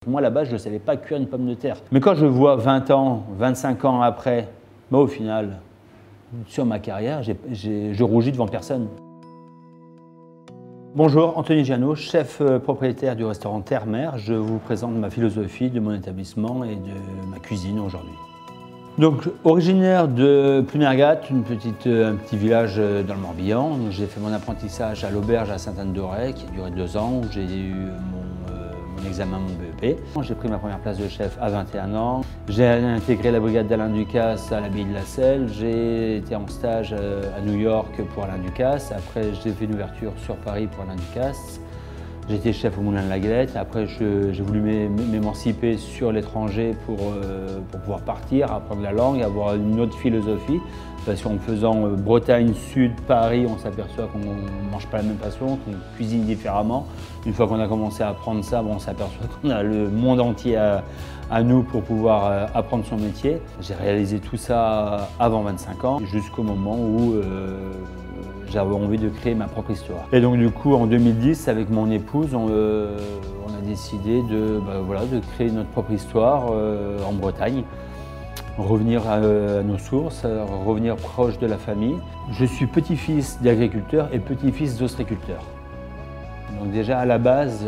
Moi, à la base, je ne savais pas cuire une pomme de terre. Mais quand je vois 20 ans, 25 ans après, au final, sur ma carrière, je rougis devant personne. Bonjour, Anthony Giano, chef propriétaire du restaurant Terre-Mer. Je vous présente ma philosophie de mon établissement et de ma cuisine aujourd'hui. Donc, originaire de Plumergat, un petit village dans le Morbihan. J'ai fait mon apprentissage à l'auberge à Sainte-Anne-d'Auray, qui a duré 2 ans, où j'ai eu mon examen, mon BEP. J'ai pris ma première place de chef à 21 ans. J'ai intégré la brigade d'Alain Ducasse à l'abbaye de la Selle. J'ai été en stage à New York pour Alain Ducasse. Après, j'ai fait une ouverture sur Paris pour Alain Ducasse. J'ai été chef au Moulin de la Galette. Après, j'ai voulu m'émanciper sur l'étranger pour pouvoir partir, apprendre la langue, avoir une autre philosophie. Parce qu'en faisant Bretagne, Sud, Paris, on s'aperçoit qu'on ne mange pas de la même façon, qu'on cuisine différemment. Une fois qu'on a commencé à apprendre ça, on s'aperçoit qu'on a le monde entier à nous pour pouvoir apprendre son métier. J'ai réalisé tout ça avant 25 ans, jusqu'au moment où j'avais envie de créer ma propre histoire. Et donc du coup, en 2010, avec mon épouse, on a décidé de créer notre propre histoire en Bretagne. Revenir à nos sources, revenir proche de la famille. Je suis petit-fils d'agriculteur et petit-fils d'ostréiculteur. Donc déjà à la base,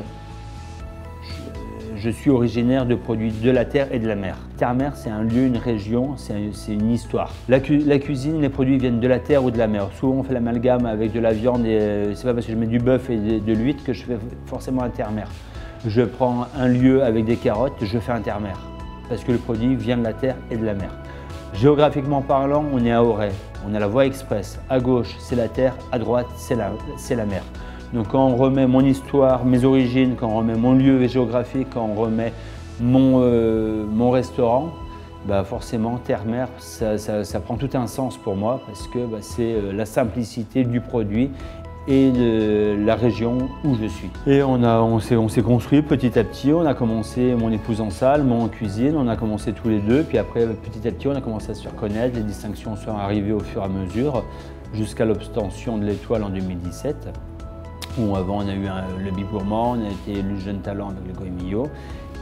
je suis originaire de produits de la terre et de la mer. Terre-Mer, c'est un lieu, une région, c'est une histoire. La cuisine, les produits viennent de la terre ou de la mer. Souvent on fait l'amalgame avec de la viande et c'est pas parce que je mets du bœuf et de l'huître que je fais forcément un terre-mer. Je prends un lieu avec des carottes, je fais un terre-mer. Parce que le produit vient de la terre et de la mer. Géographiquement parlant, on est à Auray, on a la voie express. À gauche, c'est la terre, à droite, c'est la mer. Donc quand on remet mon histoire, mes origines, quand on remet mon lieu géographique, quand on remet mon restaurant, forcément, terre-mer, ça prend tout un sens pour moi parce que c'est la simplicité du produit et de la région où je suis. Et on s'est construit petit à petit, on a commencé, mon épouse en salle, moi en cuisine, on a commencé tous les deux, puis après petit à petit on a commencé à se faire connaître, les distinctions sont arrivées au fur et à mesure, jusqu'à l'obtention de l'étoile en 2017, où avant on a eu le Bigourmand, on a été élu jeune talent avec le Goemio,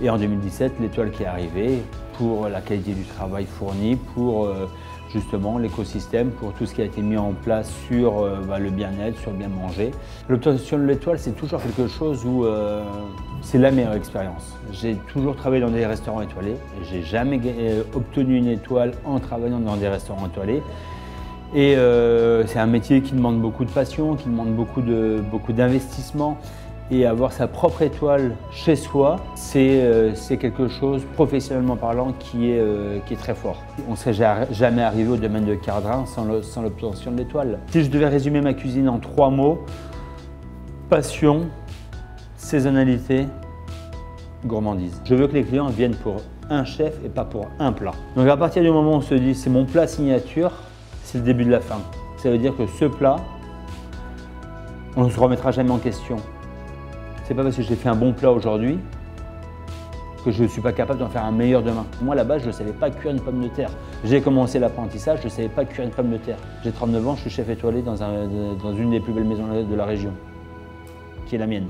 et en 2017 l'étoile qui est arrivée pour la qualité du travail fourni, pour justement l'écosystème, pour tout ce qui a été mis en place sur le bien-être, sur le bien manger. L'obtention de l'étoile, c'est toujours quelque chose où c'est la meilleure expérience. J'ai toujours travaillé dans des restaurants étoilés. J'ai jamais obtenu une étoile en travaillant dans des restaurants étoilés. Et c'est un métier qui demande beaucoup de passion, qui demande beaucoup d'investissement. Et avoir sa propre étoile chez soi, c'est quelque chose, professionnellement parlant, qui est très fort. On ne serait jamais arrivé au domaine de Cardrin sans l'obtention de l'étoile. Si je devais résumer ma cuisine en 3 mots, passion, saisonnalité, gourmandise. Je veux que les clients viennent pour un chef et pas pour un plat. Donc à partir du moment où on se dit c'est mon plat signature, c'est le début de la fin. Ça veut dire que ce plat, on ne se remettra jamais en question. C'est pas parce que j'ai fait un bon plat aujourd'hui que je ne suis pas capable d'en faire un meilleur demain. Moi, à la base, je ne savais pas cuire une pomme de terre. J'ai commencé l'apprentissage, je ne savais pas cuire une pomme de terre. J'ai 39 ans, je suis chef étoilé dans une des plus belles maisons de la région, qui est la mienne.